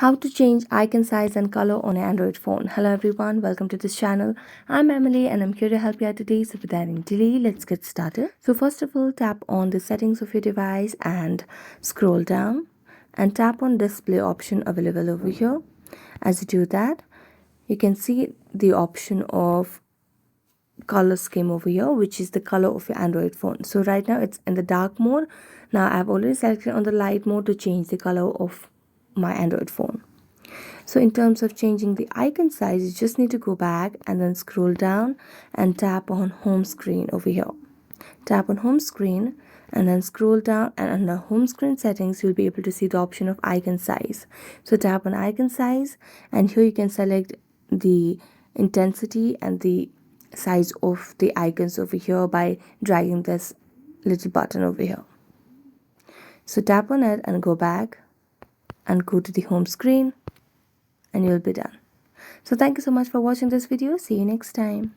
How to change icon size and color on an Android phone. Hello everyone, welcome to this channel. I'm Emily and I'm here to help you out today. So without any delay, let's get started. So first of all, tap on the settings of your device and scroll down and tap on display option available over here. As you do that, you can see the option of color scheme over here, which is the color of your Android phone. So right now it's in the dark mode. Now I've already selected on the light mode to change the color of my Android phone. So in terms of changing the icon size, you just need to go back and then scroll down and tap on home screen over here. Tap on home screen and then scroll down, and under home screen settings you'll be able to see the option of icon size. So tap on icon size and here you can select the intensity and the size of the icons over here by dragging this little button over here. So tap on it and go back and go to the home screen and you'll be done. So thank you so much for watching this video. See you next time.